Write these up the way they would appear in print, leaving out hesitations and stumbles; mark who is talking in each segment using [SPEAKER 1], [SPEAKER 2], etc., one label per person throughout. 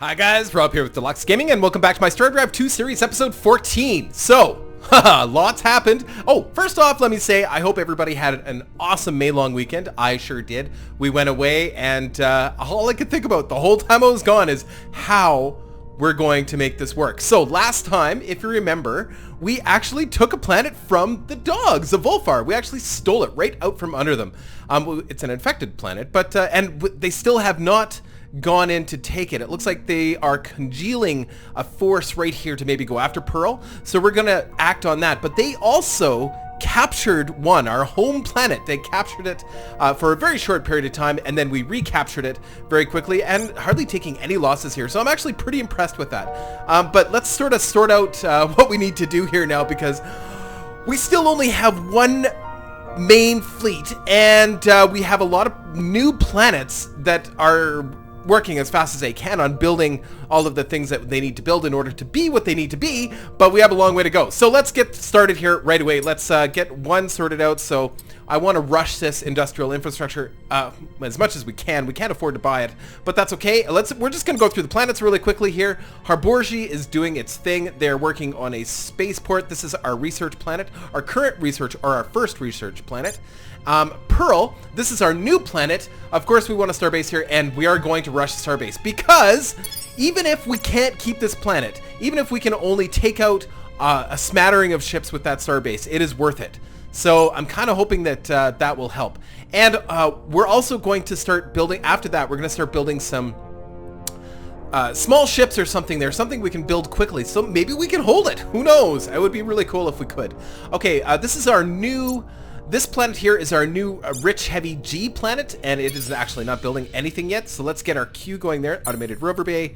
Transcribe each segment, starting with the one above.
[SPEAKER 1] Hi guys, Rob here with Deluks Gaming, and welcome back to my StarDrive II series, episode 14. So, lots happened. Oh, first off, let me say, I hope everybody had an awesome May long weekend. I sure did. We went away, and all I could think about the whole time I was gone is how we're going to make this work. So, last time, if you remember, we actually took a planet from the dogs of Volfar. We actually stole it right out from under them. It's an infected planet, but and they still have not gone in to take it. It looks like they are congealing a force right here to maybe go after Pearl. So we're going to act on that. But they also captured one, our home planet. They captured it for a very short period of time, and then we recaptured it very quickly and hardly taking any losses here. So I'm actually pretty impressed with that. But let's sort of sort out what we need to do here now, because we still only have one main fleet, and we have a lot of new planets that are working as fast as they can on building all of the things that they need to build in order to be what they need to be, but we have a long way to go. So let's get started here right away. Let's get one sorted out. So I want to rush this industrial infrastructure as much as we can. We can't afford to buy it, but that's okay. We're just going to go through the planets really quickly here. Harborgi is doing its thing. They're working on a spaceport. This is our research planet, our current research, or our first research planet. Pearl, this is our new planet. Of course, we want a starbase here, and we are going to rush the starbase, because even if we can't keep this planet, even if we can only take out a smattering of ships with that starbase, it is worth it. So I'm kind of hoping that that will help. And we're also going to start building, after that, we're going to start building some small ships or something there, something we can build quickly. So maybe we can hold it. Who knows? It would be really cool if we could. Okay, this is our new... This planet here is our new rich heavy G planet, and it is actually not building anything yet. So let's get our queue going there. Automated rover bay,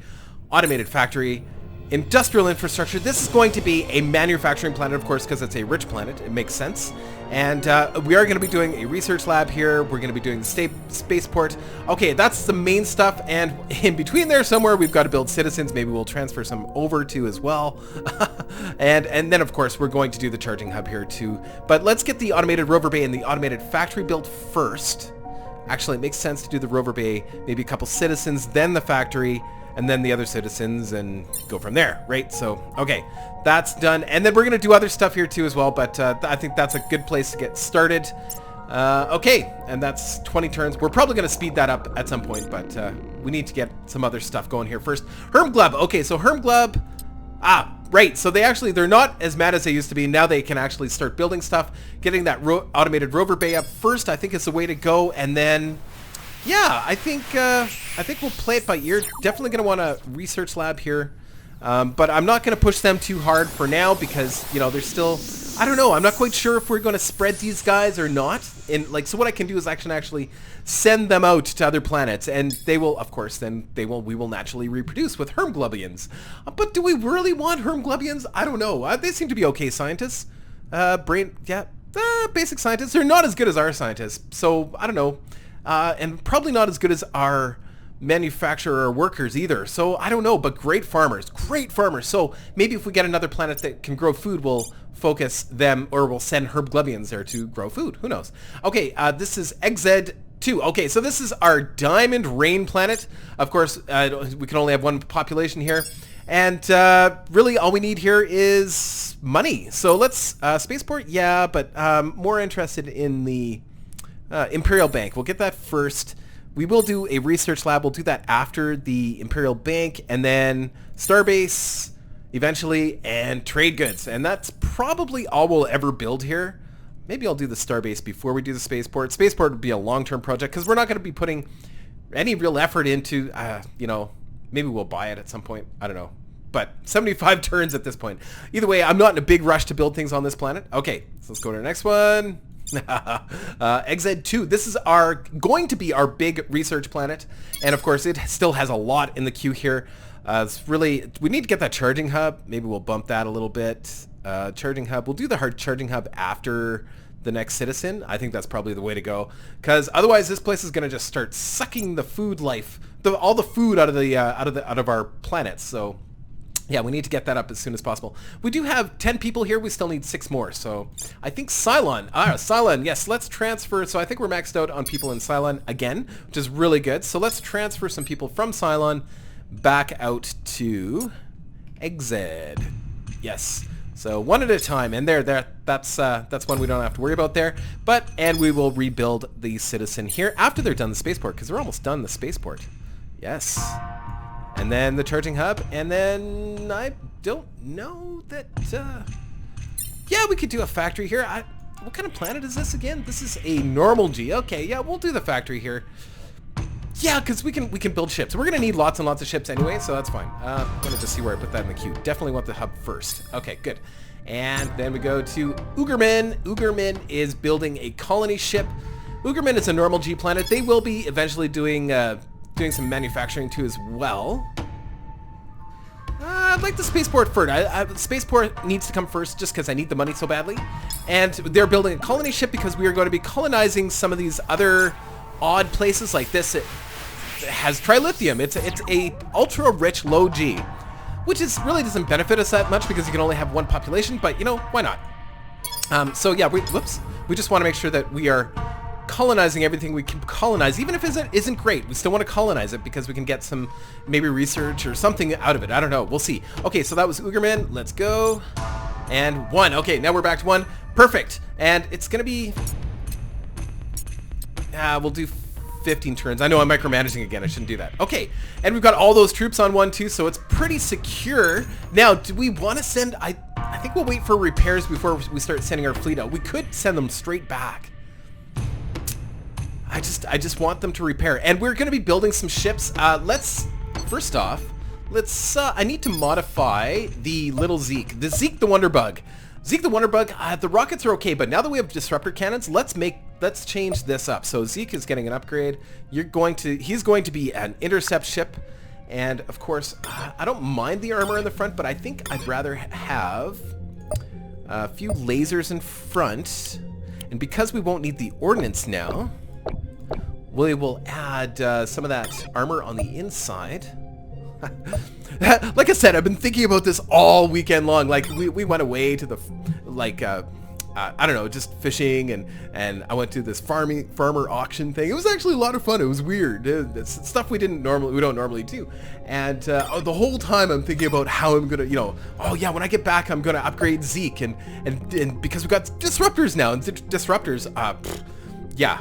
[SPEAKER 1] automated factory, industrial infrastructure. This is going to be a manufacturing planet, of course, because it's a rich planet. It makes sense. And we are going to be doing a research lab here. We're going to be doing the spaceport. Okay, that's the main stuff. And in between there somewhere, we've got to build citizens. Maybe we'll transfer some over to as well. and then, of course, we're going to do the charging hub here too. But let's get the automated rover bay and the automated factory built first. Actually, it makes sense to do the rover bay, maybe a couple citizens, then the factory, and then the other citizens, and go from there, right? So, okay, that's done. And then we're going to do other stuff here too as well, but I think that's a good place to get started. Okay, and that's 20 turns. We're probably going to speed that up at some point, but we need to get some other stuff going here first. Hermglub. Okay, so Hermglub... right. So they're not as mad as they used to be. Now they can actually start building stuff. Getting that automated rover bay up first, I think, is the way to go. And then... yeah, I think we'll play it by ear. Definitely going to want a research lab here. But I'm not going to push them too hard for now because, you know, they're still... I don't know. I'm not quite sure if we're going to spread these guys or not. So what I can do is actually send them out to other planets, and they will, of course, we will naturally reproduce with Hermglubians. But do we really want Hermglubians? I don't know. They seem to be okay scientists. Basic scientists. They're not as good as our scientists. So, I don't know. And probably not as good as our manufacturer workers either. So I don't know, but great farmers. So maybe if we get another planet that can grow food, we'll focus them, or we'll send Hermglubians there to grow food. Who knows? Okay, this is XZ2. Okay, so this is our Diamond Rain planet. Of course, we can only have one population here. And really all we need here is money. So let's, spaceport, yeah, but more interested in the Imperial Bank. We'll get that first. We will do a research lab. We'll do that after the Imperial Bank, and then Starbase eventually, and trade goods. And that's probably all we'll ever build here. Maybe I'll do the Starbase before we do the Spaceport. Spaceport would be a long-term project because we're not going to be putting any real effort into, you know, maybe we'll buy it at some point. I don't know. But 75 turns at this point. Either way, I'm not in a big rush to build things on this planet. Okay, so let's go to the next one. XZ2. This is going to be our big research planet, and of course it still has a lot in the queue here. We need to get that charging hub. Maybe we'll bump that a little bit. Charging hub. We'll do the hard charging hub after the next citizen. I think that's probably the way to go, because otherwise this place is going to just start sucking the food life, all the food out of our planets. So yeah, we need to get that up as soon as possible. We do have 10 people here. We still need 6 more. So I think Cylon. Cylon, yes, let's transfer. So I think we're maxed out on people in Cylon again, which is really good. So let's transfer some people from Cylon back out to exit. Yes. So one at a time, and that's one we don't have to worry about there. And we will rebuild the citizen here after they're done the spaceport, because they're almost done the spaceport. Yes. And then the charging hub, and then I don't know that. Yeah, we could do a factory here. What kind of planet is this again? This is a normal G. Okay, yeah, we'll do the factory here. Yeah, because we can build ships. We're gonna need lots and lots of ships anyway, so that's fine. I'm gonna just see where I put that in the queue. Definitely want the hub first. Okay, good. And then we go to Ugerman. Ugerman is building a colony ship. Ugerman is a normal G planet. They will be eventually doing some manufacturing too as well. I'd like the spaceport first. Spaceport needs to come first just because I need the money so badly. And they're building a colony ship because we are going to be colonizing some of these other odd places like this. It has trilithium. It's a ultra rich low G, which really doesn't benefit us that much because you can only have one population, but you know, why not? So yeah, we just want to make sure that we are colonizing everything we can colonize, even if it isn't great. We still want to colonize it because we can get some maybe research or something out of it. I don't know. We'll see. Okay, so that was Ugerman. Let's go. And 1. Okay, now we're back to 1. Perfect. And it's going to be... we'll do 15 turns. I know I'm micromanaging again. I shouldn't do that. Okay, and we've got all those troops on 1 too, so it's pretty secure. Now, do we want to send... I think we'll wait for repairs before we start sending our fleet out. We could send them straight back. I just want them to repair. And we're going to be building some ships. First off, I need to modify the little Zeke. The Zeke the Wonderbug. Zeke the Wonderbug, the rockets are okay, but now that we have disruptor cannons, let's change this up. So Zeke is getting an upgrade. He's going to be an intercept ship. And of course, I don't mind the armor in the front, but I think I'd rather have a few lasers in front. And because we won't need the ordnance now, we will add some of that armor on the inside. Like I said, I've been thinking about this all weekend long. Like we went away to the I don't know, just fishing, and I went to this farmer auction thing. It was actually a lot of fun. It was weird. It's stuff we don't normally do. And the whole time I'm thinking about how I'm gonna, oh yeah, when I get back I'm gonna upgrade Zeke, and because we've got disruptors now, and disruptors, yeah.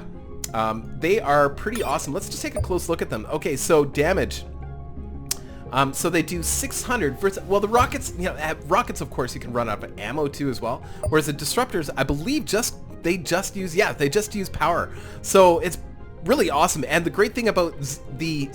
[SPEAKER 1] They are pretty awesome. Let's just take a close look at them. Okay, so damage. So they do 600 versus, well, the rockets, rockets of course you can run out of ammo too as well. Whereas the disruptors, I believe they just use power. So it's really awesome. And the great thing about the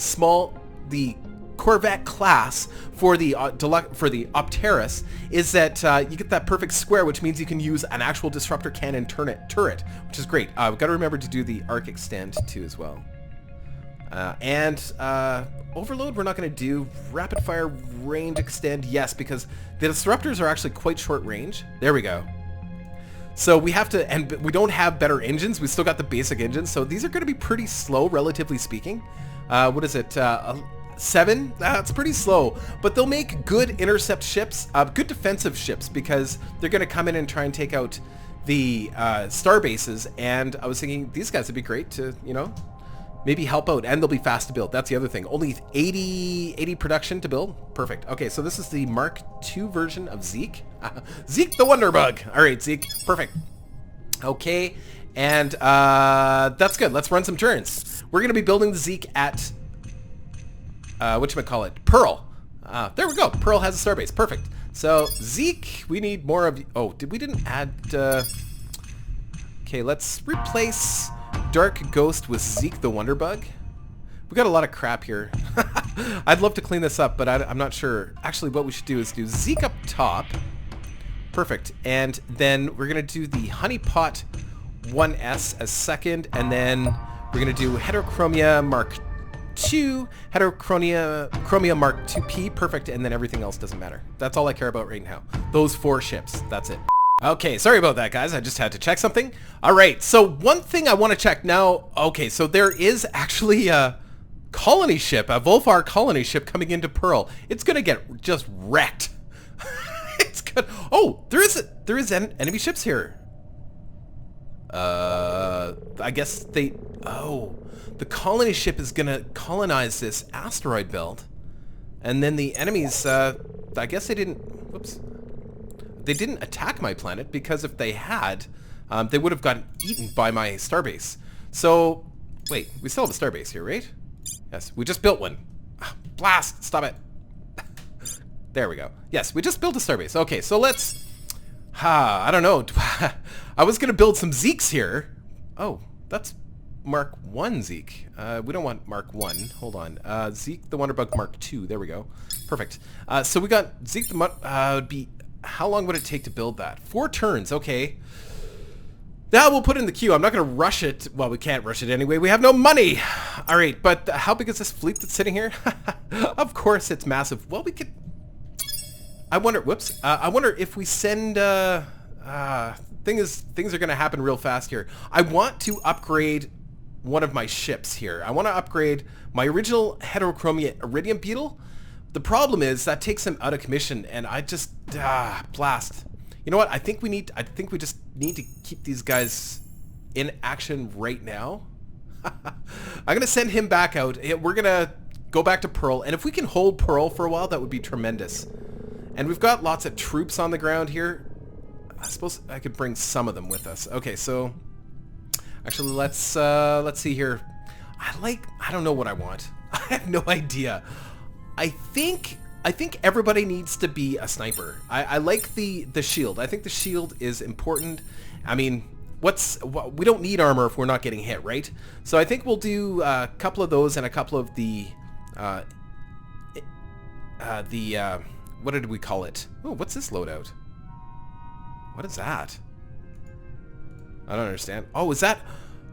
[SPEAKER 1] Corvette class for the Opteris is that you get that perfect square, which means you can use an actual disruptor cannon turret, which is great. We've got to remember to do the arc extend too as well. Overload we're not going to do. Rapid fire range extend, yes, because the disruptors are actually quite short range. There we go. So we have to, and we don't have better engines. We still got the basic engines, so these are going to be pretty slow, relatively speaking. What is it? 7? That's pretty slow, but they'll make good intercept ships, good defensive ships, because they're going to come in and try and take out the star bases. And I was thinking these guys would be great to, maybe help out, and they'll be fast to build. That's the other thing. Only 80 production to build. Perfect. Okay, so this is the Mark II version of Zeke. Zeke the Wonderbug. All right, Zeke. Perfect. Okay, and that's good. Let's run some turns. We're going to be building the Zeke at, whatchamacallit, Pearl. There we go. Pearl has a starbase. Perfect. So, Zeke, we need more of... Oh, we didn't add... Okay, let's replace... Dark Ghost with Zeke the Wonderbug. We got a lot of crap here. I'd love to clean this up, but I'm not sure. Actually, what we should do is do Zeke up top. Perfect. And then we're going to do the Honeypot 1S as second, and then we're going to do Heterochromia Mark II, Heterochromia Mark 2P. Perfect. And then everything else doesn't matter. That's all I care about right now. Those 4 ships. That's it. Okay, sorry about that, guys. I just had to check something. All right, so one thing I want to check now. Okay, so there is actually a colony ship, a Volfar colony ship coming into Pearl. It's going to get just wrecked. It's good. Oh, there is enemy ships here. I guess the colony ship is going to colonize this asteroid belt. And then the enemies, I guess they didn't, whoops. They didn't attack my planet because if they had, they would have gotten eaten by my starbase. So, wait, we still have a starbase here, right? Yes, we just built one. Blast! Stop it. There we go. Yes, we just built a starbase. Okay, so let's... I don't know. I was going to build some Zeeks here. Oh, that's Mark 1 Zeke. We don't want Mark 1. Hold on. Zeke the Wonderbug Mark 2. There we go. Perfect. So we got Zeke the... would be... How long would it take to build that? 4 turns. Okay. That we'll put in the queue. I'm not going to rush it. Well, we can't rush it anyway. We have no money. All right, but how big is this fleet that's sitting here? Of course, it's massive. Well, we could... I wonder... Whoops. I wonder if we send... things are going to happen real fast here. I want to upgrade one of my ships here. I want to upgrade my original heterochromia iridium beetle. The problem is that takes him out of commission, and I just... blast. You know what? I think we just need to keep these guys in action right now. I'm going to send him back out. We're going to go back to Pearl. And if we can hold Pearl for a while, that would be tremendous. And we've got lots of troops on the ground here. I suppose I could bring some of them with us. Okay, so... Actually, let's see here. I don't know what I want. I have no idea. I think everybody needs to be a sniper. I like the shield. I think the shield is important. I mean, we don't need armor if we're not getting hit, right? So I think we'll do a couple of those and a couple of the what did we call it? Oh, what's this loadout? What is that? I don't understand. Oh, is that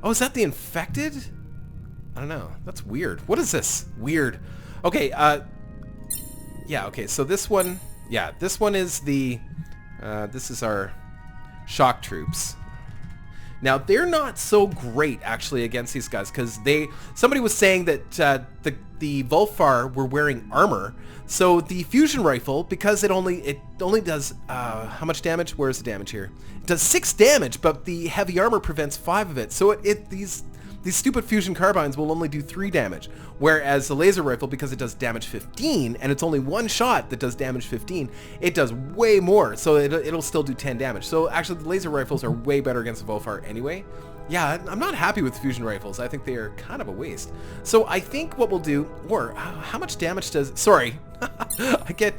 [SPEAKER 1] the infected? I don't know. That's weird. What is this? Weird. Okay, yeah, okay, so this one is the, this is our shock troops. Now, they're not so great, actually, against these guys, because somebody was saying that the Volfar were wearing armor, so the fusion rifle, because it only does, how much damage? Where's the damage here? It does 6 damage, but the heavy armor prevents 5 of it, so these stupid fusion carbines will only do 3 damage, whereas the laser rifle, because it does damage 15, and it's only one shot that does damage 15, it does way more, so it'll still do 10 damage. So actually, the laser rifles are way better against the Volfar anyway. Yeah, I'm not happy with fusion rifles. I think they are kind of a waste. So I think what we'll do, or how much damage does... Sorry, I get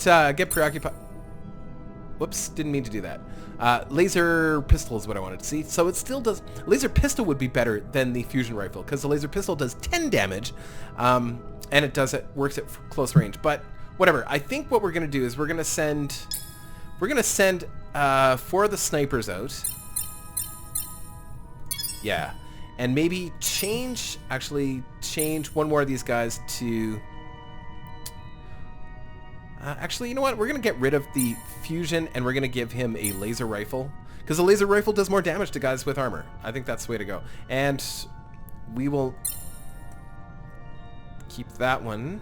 [SPEAKER 1] preoccupied. Whoops, didn't mean to do that. Laser pistol is what I wanted to see. So it still does... Laser pistol would be better than the fusion rifle, because the laser pistol does 10 damage, and it works at close range. But whatever. I think what we're going to do is we're going to send 4 of the snipers out. Yeah. And maybe change one more of these guys to... actually, you know what? We're going to get rid of the fusion, and we're going to give him a laser rifle. Because the laser rifle does more damage to guys with armor. I think that's the way to go. And we will keep that one.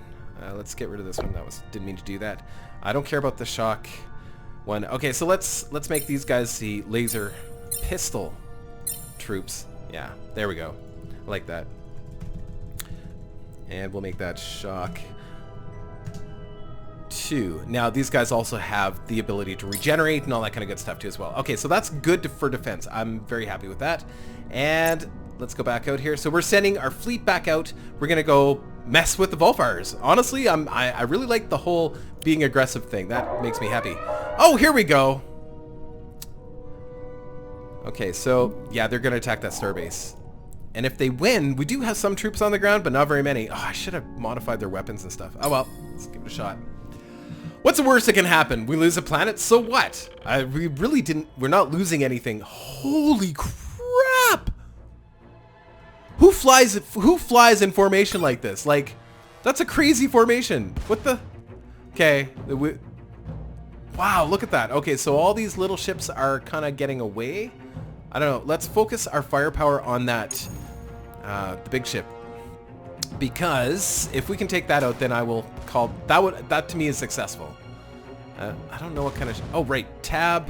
[SPEAKER 1] Let's get rid of this one. Didn't mean to do that. I don't care about the shock one. Okay, so let's make these guys the laser pistol troops. Yeah, there we go. I like that. And we'll make that shock 2. Now, these guys also have the ability to regenerate and all that kind of good stuff too as well. Okay, so that's good for defense. I'm very happy with that. And let's go back out here. So we're sending our fleet back out. We're going to go mess with the Volfars. Honestly, I really like the whole being aggressive thing. That makes me happy. Oh, here we go. Okay, so yeah, they're going to attack that starbase. And if they win, we do have some troops on the ground, but not very many. Oh, I should have modified their weapons and stuff. Oh well, let's give it a shot. What's the worst that can happen? We lose a planet, so what? We're not losing anything. Holy crap! Who flies in formation like this? Like, that's a crazy formation. What the? Okay. Wow, look at that. Okay, so all these little ships are kind of getting away. I don't know. Let's focus our firepower on that, the big ship. Because if we can take that out, then I will call... That to me is successful. I don't know what kind of... Oh, right. Tab.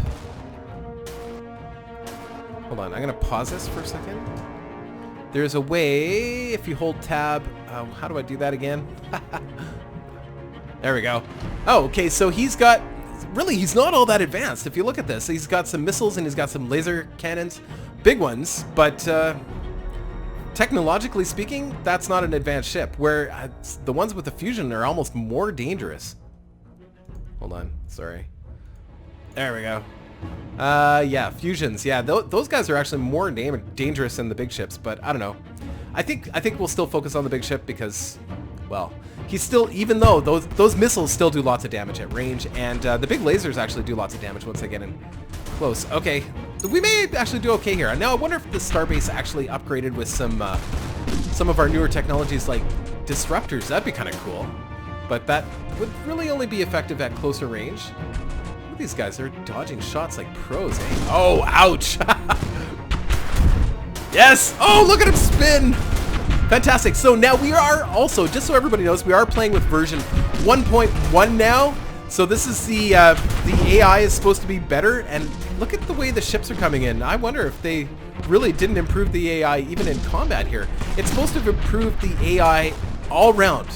[SPEAKER 1] Hold on. I'm going to pause this for a second. There's a way, if you hold tab... how do I do that again? There we go. Oh, okay, so he's got... Really, he's not all that advanced. If you look at this, he's got some missiles and he's got some laser cannons. Big ones, but technologically speaking, that's not an advanced ship. Where the ones with the fusion are almost more dangerous. Hold on, sorry. There we go. Yeah, fusions. Yeah, those guys are actually more dangerous than the big ships, but I don't know. I think we'll still focus on the big ship because, well, he's still, even though those missiles still do lots of damage at range, and the big lasers actually do lots of damage once they get in close. Okay, we may actually do okay here. Now I wonder if the starbase actually upgraded with some of our newer technologies like disruptors. That'd be kind of cool, but that would really only be effective at closer range. Look at these guys, they're dodging shots like pros, eh? Oh, ouch! Yes! Oh, look at him spin! Fantastic. So now we are also, just so everybody knows, we are playing with version 1.1 now. So this is the AI is supposed to be better, and look at the way the ships are coming in. I wonder if they really didn't improve the AI even in combat here. It's supposed to have improved the AI all around,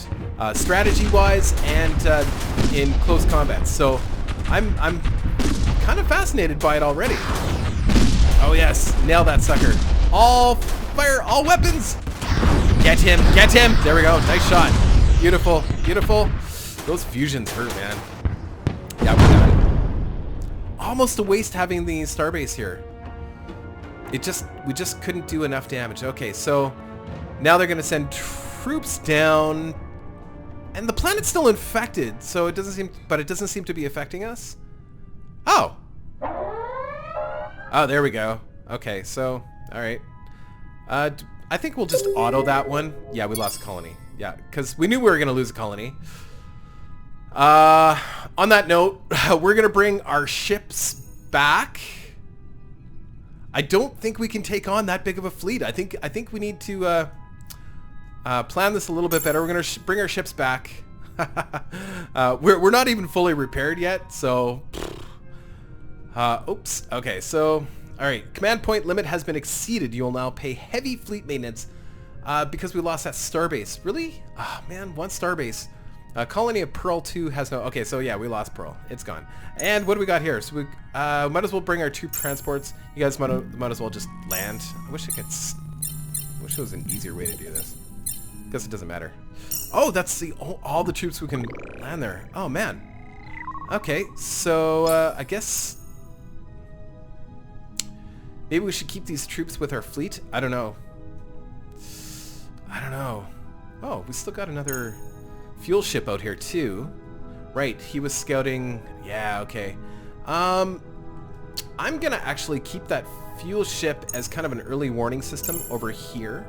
[SPEAKER 1] strategy-wise and in close combat. So I'm kind of fascinated by it already. Oh yes, nail that sucker. All fire, all weapons. Get him, get him. There we go, nice shot. Beautiful, beautiful. Those fusions hurt, man. Yeah, we're done. Almost a waste having the starbase here. We just couldn't do enough damage. Okay, so now they're gonna send troops down, and the planet's still infected, so it doesn't seem to be affecting us. Oh. Oh, there we go. Okay, so all right. I think we'll just auto that one. Yeah, we lost a colony. Yeah, because we knew we were gonna lose a colony. On that note, we're gonna bring our ships back. I don't think we can take on that big of a fleet. I think we need to plan this a little bit better. We're gonna bring our ships back. We're not even fully repaired yet, so. Oops. Okay, so all right. Command point limit has been exceeded. You will now pay heavy fleet maintenance because we lost that starbase. Really? Oh man, one starbase. Colony of Pearl 2 has no... Okay, so yeah, we lost Pearl. It's gone. And what do we got here? So we might as well bring our two transports. You guys might as well just land. I wish there was an easier way to do this. Guess it doesn't matter. Oh, that's all the troops we can land there. Oh, man. Okay, so I guess... Maybe we should keep these troops with our fleet? I don't know. I don't know. Oh, we still got another... fuel ship out here too. Right, he was scouting. Yeah, okay. I'm gonna actually keep that fuel ship as kind of an early warning system over here.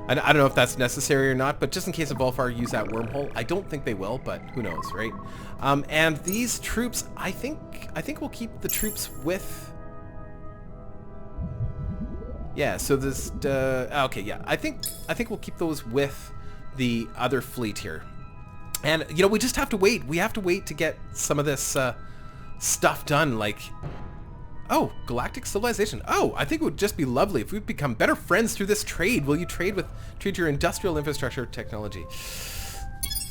[SPEAKER 1] I don't know if that's necessary or not, but just in case Volfar use that wormhole. I don't think they will, but who knows, right? And these troops, I think we'll keep the troops with... Yeah, so this... okay, yeah. I think we'll keep those with the other fleet here. And, you know, we just have to wait. We have to wait to get some of this stuff done, like... Oh, galactic civilization. Oh, I think it would just be lovely if we'd become better friends through this trade. Will you trade your industrial infrastructure technology?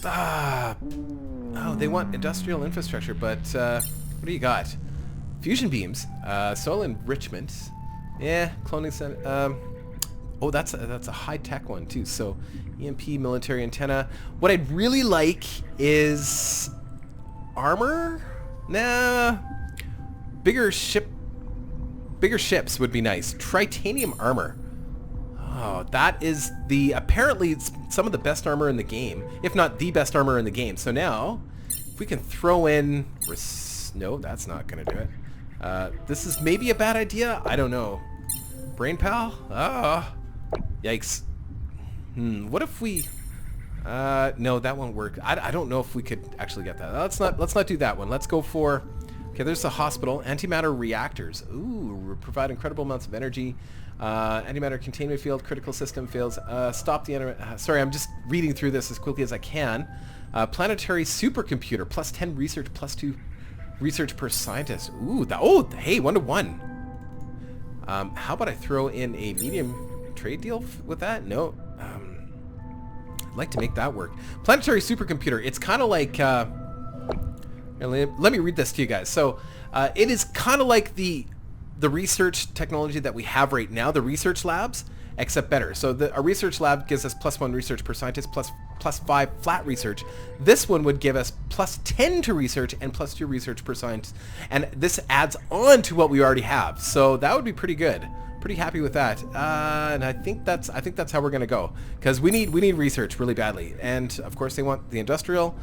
[SPEAKER 1] Oh, they want industrial infrastructure, but what do you got? Fusion beams, soil enrichment. Yeah, cloning center. Oh, that's a high-tech one, too. So, EMP, military antenna. What I'd really like is... armor? Nah. Bigger ships would be nice. Titanium armor. Oh, that is apparently it's some of the best armor in the game. If not the best armor in the game. So now, if we can throw in... No, that's not going to do it. This is maybe a bad idea? I don't know. Brain pal? Oh... Yikes. What if we... no, that won't work. I don't know if we could actually get that. Let's not do that one. Let's go for... Okay, there's the hospital. Antimatter reactors. Ooh, provide incredible amounts of energy. Antimatter containment field. Critical system fails. Stop the... sorry, I'm just reading through this as quickly as I can. Planetary supercomputer. Plus 10 research, plus 2 research per scientist. Ooh, hey, 1-to-1. How about I throw in a medium... trade deal with that? No. like to make that work. Planetary supercomputer. It's kind of like... let me read this to you guys. So it is kind of like the research technology that we have right now, the research labs, except better. So a research lab gives us +1 research per scientist, plus 5 flat research. This one would give us +10 to research and +2 research per scientist. And this adds on to what we already have. So that would be pretty good. Pretty happy with that. And I think that's how we're gonna go, because we need research really badly. And of course they want the industrial.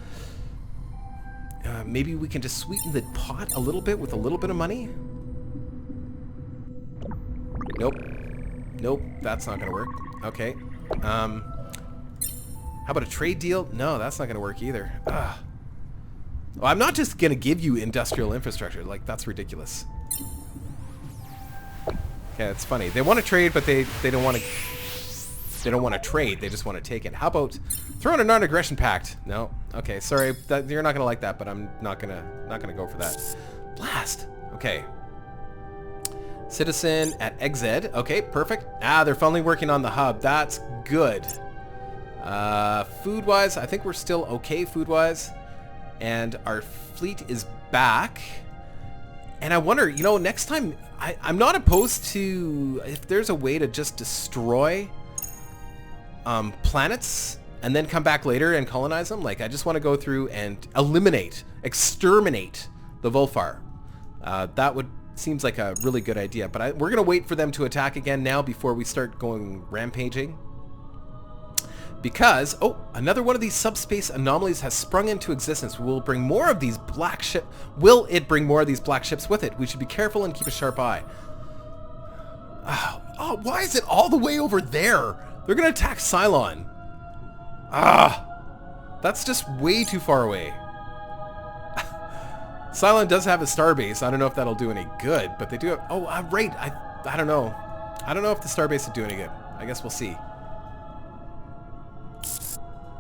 [SPEAKER 1] Maybe we can just sweeten the pot a little bit with a little bit of money. Nope, that's not gonna work. Okay. How about a trade deal? No, that's not gonna work either. Ugh. Well, I'm not just gonna give you industrial infrastructure. Like, that's ridiculous. Okay, it's funny. They want to trade, but they don't want to. They don't want to trade. They just want to take it. How about throwing a non-aggression pact? No. Okay, sorry. You're not gonna like that, but I'm not gonna go for that. Blast. Okay. Citizen at XZ. Okay, perfect. They're finally working on the hub. That's good. Food-wise, I think we're still okay food-wise. And our fleet is back. And I wonder, you know, next time, I'm not opposed to if there's a way to just destroy planets and then come back later and colonize them. Like, I just want to go through and exterminate the Volfar. That would... seems like a really good idea, but we're going to wait for them to attack again now before we start going rampaging. Because, another one of these subspace anomalies has sprung into existence. Will it bring more of these black ships with it? We should be careful and keep a sharp eye. Oh, why is it all the way over there? They're going to attack Cylon. That's just way too far away. Cylon does have a starbase. I don't know if that'll do any good, but they do have... right. I don't know. I don't know if the starbase will do any good. I guess we'll see.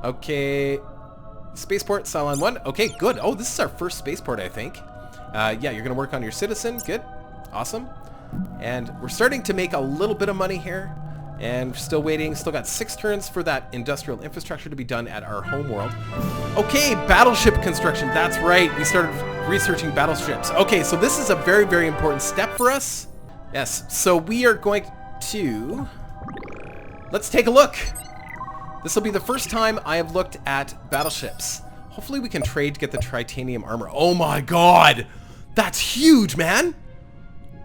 [SPEAKER 1] Okay. Spaceport, Cylon 1. Okay, good. Oh, this is our first spaceport, I think. Yeah, you're going to work on your citizen. Good. Awesome. And we're starting to make a little bit of money here. And we're still waiting. Still got 6 turns for that industrial infrastructure to be done at our home world. Okay, battleship construction. That's right. We started researching battleships. Okay, so this is a very, very important step for us. Yes, so we are going to... Let's take a look. This will be the first time I have looked at battleships. Hopefully we can trade to get the titanium armor. Oh my god! That's huge, man!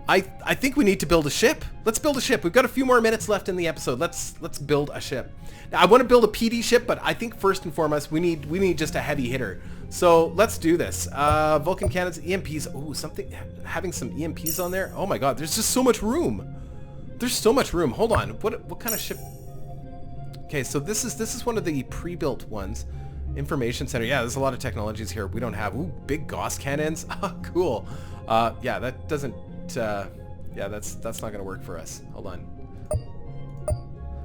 [SPEAKER 1] I think we need to build a ship. Let's build a ship. We've got a few more minutes left in the episode. Let's build a ship. Now, I want to build a PD ship, but I think first and foremost we need just a heavy hitter. So let's do this. Vulcan cannons, EMPs. Oh, having some EMPs on there. Oh my god, there's just so much room. There's so much room. Hold on. What kind of ship? Okay, so this is one of the pre-built ones. Information center. Yeah, there's a lot of technologies here we don't have. Ooh, big Gauss cannons. Oh, cool. Yeah, that doesn't. Yeah, that's not gonna work for us. Hold on.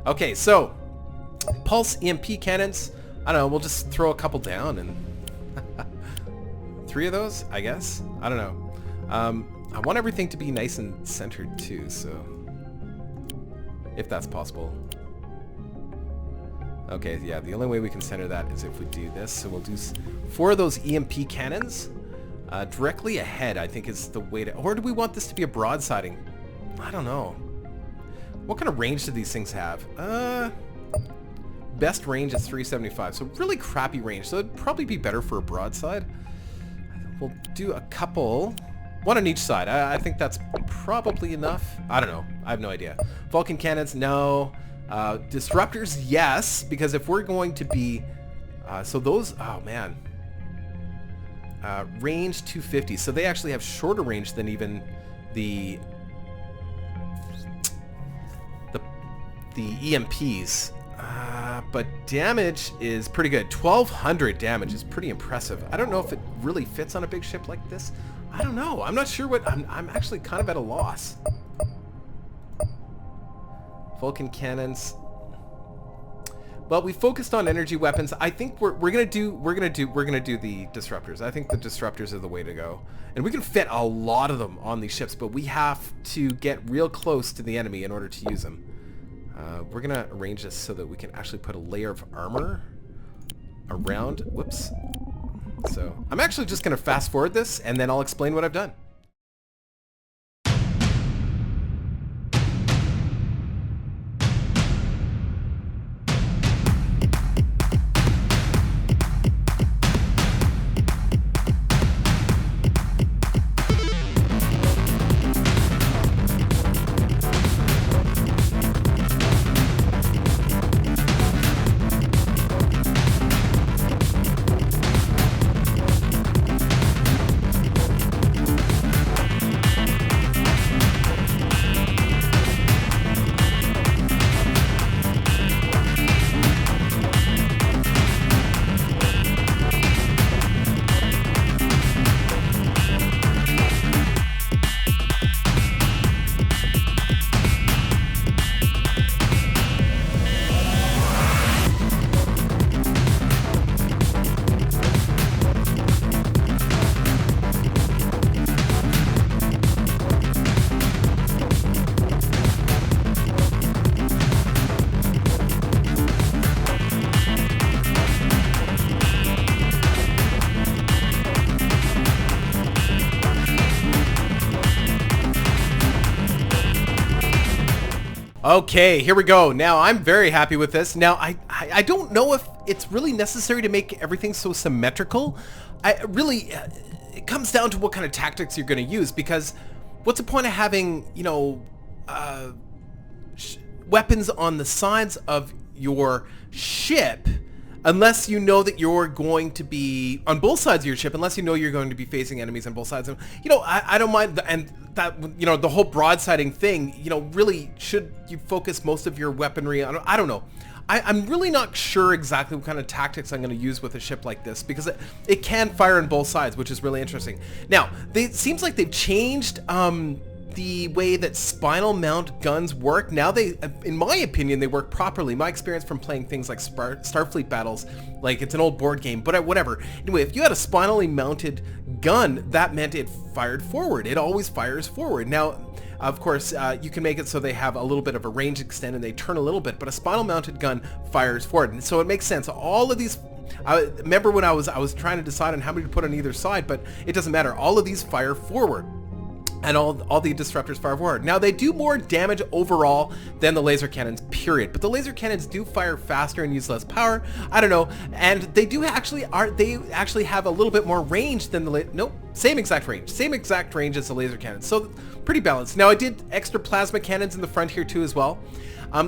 [SPEAKER 1] Okay, so pulse EMP cannons. I don't know. We'll just throw a couple down and 3 of those, I guess. I don't know. I want everything to be nice and centered too, so if that's possible. Okay, yeah. The only way we can center that is if we do this. So we'll do 4 of those EMP cannons. Directly ahead, I think, is the way to... Or do we want this to be a broadsiding? I don't know. What kind of range do these things have? Best range is 375, so really crappy range. So it'd probably be better for a broadside. We'll do a couple... 1 on each side. I think that's probably enough. I don't know. I have no idea. Vulcan cannons, no. Disruptors, yes. Because if we're going to be... so those... Oh, man. Range 250, so they actually have shorter range than even the EMPs, but damage is pretty good. 1200 damage is pretty impressive. I don't know if it really fits on a big ship like this. I don't know. I'm not sure what... I'm actually kind of at a loss. Vulcan cannons. Well, we focused on energy weapons. I think we're gonna do the disruptors. I think the disruptors are the way to go, and we can fit a lot of them on these ships. But we have to get real close to the enemy in order to use them. We're gonna arrange this so that we can actually put a layer of armor around. Whoops. So I'm actually just going to fast forward this, and then I'll explain what I've done. Okay, here we go. Now, I'm very happy with this. Now, I don't know if it's really necessary to make everything so symmetrical. It comes down to what kind of tactics you're going to use, because what's the point of having, you know, weapons on the sides of your ship unless you know that you're going to be on both sides of your ship, unless you know you're going to be facing enemies on both sides. And, you know, I don't mind, and that, you know, the whole broadsiding thing, you know, really should you focus most of your weaponry on, I don't know. I'm really not sure exactly what kind of tactics I'm going to use with a ship like this, because it can fire on both sides, which is really interesting. Now, it seems like they've changed the way that spinal mount guns work. Now they, in my opinion, they work properly. My experience from playing things like Starfleet battles, like it's an old board game, but whatever. Anyway, if you had a spinally mounted gun, that meant it fired forward. It always fires forward. Now, of course, you can make it so they have a little bit of a range extend and they turn a little bit, but a spinal mounted gun fires forward. And so it makes sense. All of these, I remember when I was trying to decide on how many to put on either side, but it doesn't matter. All of these fire forward. And all the disruptors fire forward. Now, they do more damage overall than the laser cannons, period. But the laser cannons do fire faster and use less power. I don't know. And they do actually have a little bit more range than the same exact range. Same exact range as the laser cannons. So pretty balanced. Now, I did extra plasma cannons in the front here too as well.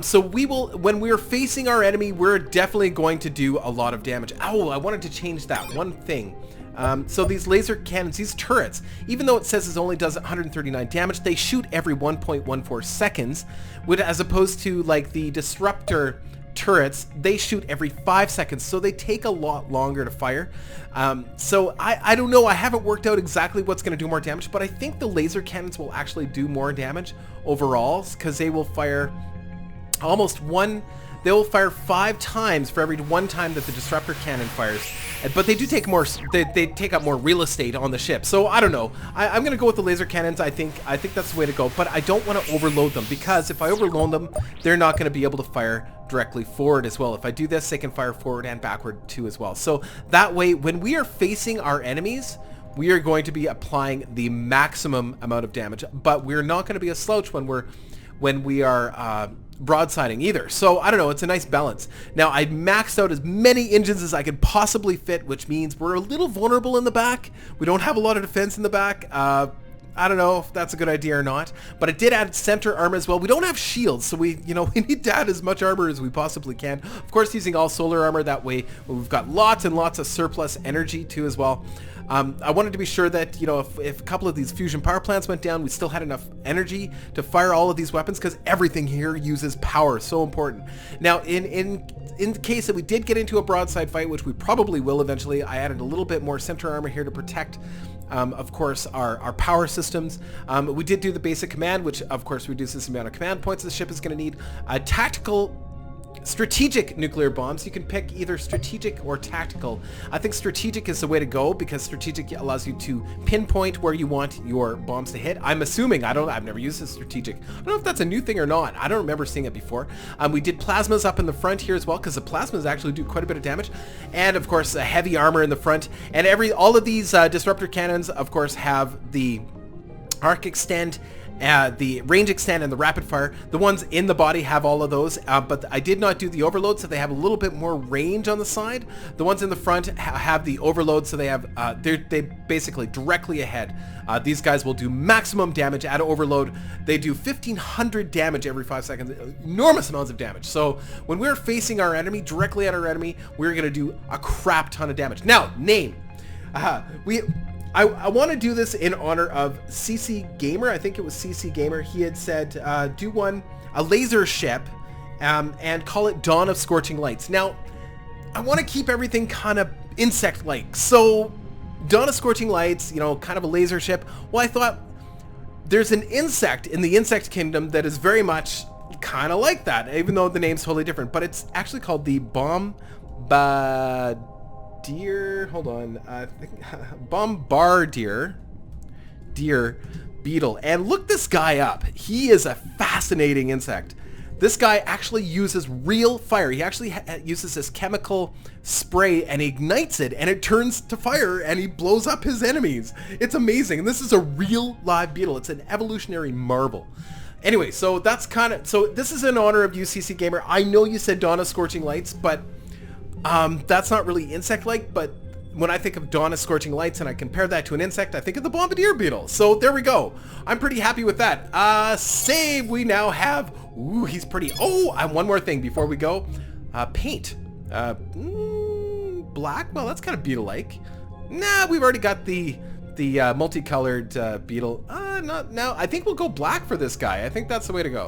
[SPEAKER 1] So we will, when we're facing our enemy, we're definitely going to do a lot of damage. Oh, I wanted to change that one thing. So these laser cannons, these turrets, even though it says it only does 139 damage, they shoot every 1.14 seconds, as opposed to like the disruptor turrets, they shoot every 5 seconds, so they take a lot longer to fire. So I don't know, I haven't worked out exactly what's going to do more damage, but I think the laser cannons will actually do more damage overall, because they will fire they will fire 5 times for every 1 time that the disruptor cannon fires, but they do take more. They take up more real estate on the ship. So I don't know. I'm gonna go with the laser cannons. I think that's the way to go. But I don't want to overload them, because if I overload them, they're not going to be able to fire directly forward as well. If I do this, they can fire forward and backward too as well. So that way, when we are facing our enemies, we are going to be applying the maximum amount of damage. But we're not going to be a slouch when we are broadsiding either. So I don't know, it's a nice balance. Now, I maxed out as many engines as I could possibly fit, which means we're a little vulnerable in the back. We don't have a lot of defense in the back. I don't know if that's a good idea or not, but it did add center armor as well. We don't have shields, so we need to add as much armor as we possibly can. Of course, using all solar armor, that way we've got lots and lots of surplus energy too as well. I wanted to be sure that, you know, if a couple of these fusion power plants went down, we still had enough energy to fire all of these weapons, because everything here uses power. So important. Now, in the case that we did get into a broadside fight, which we probably will eventually, I added a little bit more center armor here to protect, of course, our power systems. We did do the basic command, which of course reduces the amount of command points the ship is going to need. Tactical strategic nuclear bombs. You can pick either strategic or tactical. I think strategic is the way to go because strategic allows you to pinpoint where you want your bombs to hit. I'm assuming, I've never used this strategic. I don't know if that's a new thing or not. I don't remember seeing it before. We did plasmas up in the front here as well because the plasmas actually do quite a bit of damage. And of course, heavy armor in the front. And all of these disruptor cannons, of course, have the arc extend, the range extend, and the rapid fire. The ones in the body have all of those, but I did not do the overload, so they have a little bit more range on the side. The ones in the front have the overload, so they have they basically directly ahead. These guys will do maximum damage at overload. They do 1,500 damage every 5 seconds, enormous amounts of damage. So when we're facing our enemy, directly at our enemy, we're going to do a crap ton of damage. Now, name. I want to do this in honor of CC Gamer. I think it was CC Gamer. He had said, do a laser ship, and call it Dawn of Scorching Lights. Now, I want to keep everything kind of insect-like. So, Dawn of Scorching Lights, you know, kind of a laser ship. Well, I thought there's an insect in the insect kingdom that is very much kind of like that, even though the name's totally different. But it's actually called the Bombardier beetle. And look this guy up. He is a fascinating insect. This guy actually uses real fire. He actually uses this chemical spray and ignites it, and it turns to fire, and he blows up his enemies. It's amazing. And this is a real live beetle. It's an evolutionary marvel. Anyway, so that's so this is in honor of UCC Gamer. I know you said Dawn of Scorching Lights, but that's not really insect-like, but when I think of Dawn of Scorching Lights and I compare that to an insect, I think of the Bombardier beetle. So there we go. I'm pretty happy with that. Save, we now have, ooh, he's pretty, one more thing before we go. Paint. Black, well, that's kind of beetle-like. Nah, we've already got the multicolored beetle. Not now. I think we'll go black for this guy. I think that's the way to go.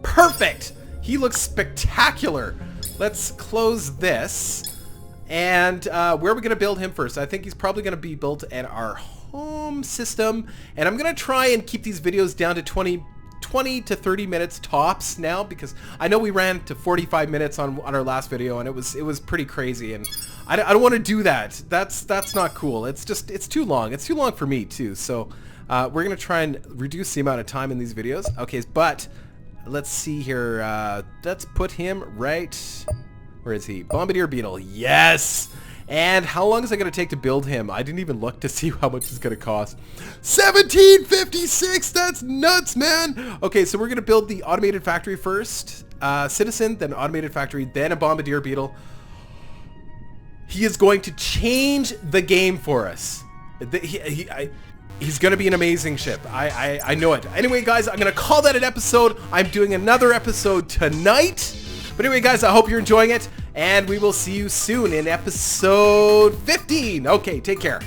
[SPEAKER 1] Perfect! He looks spectacular. Let's close this. And where are we going to build him first? I think he's probably going to be built at our home system. And I'm going to try and keep these videos down to 20 to 30 minutes tops now, because I know we ran to 45 minutes on our last video, and it was pretty crazy, and I don't want to do that. That's not cool. It's too long. It's too long for me too. So we're going to try and reduce the amount of time in these videos. Okay, but let's see here. Let's put him right... Where is he? Bombardier beetle. Yes! And how long is it going to take to build him? I didn't even look to see how much it's going to cost. 1756! That's nuts, man! Okay, so we're going to build the automated factory first. Citizen, then automated factory, then a Bombardier beetle. He is going to change the game for us. He's going to be an amazing ship. I know it. Anyway, guys, I'm going to call that an episode. I'm doing another episode tonight. But anyway, guys, I hope you're enjoying it, and we will see you soon in episode 15. Okay, take care.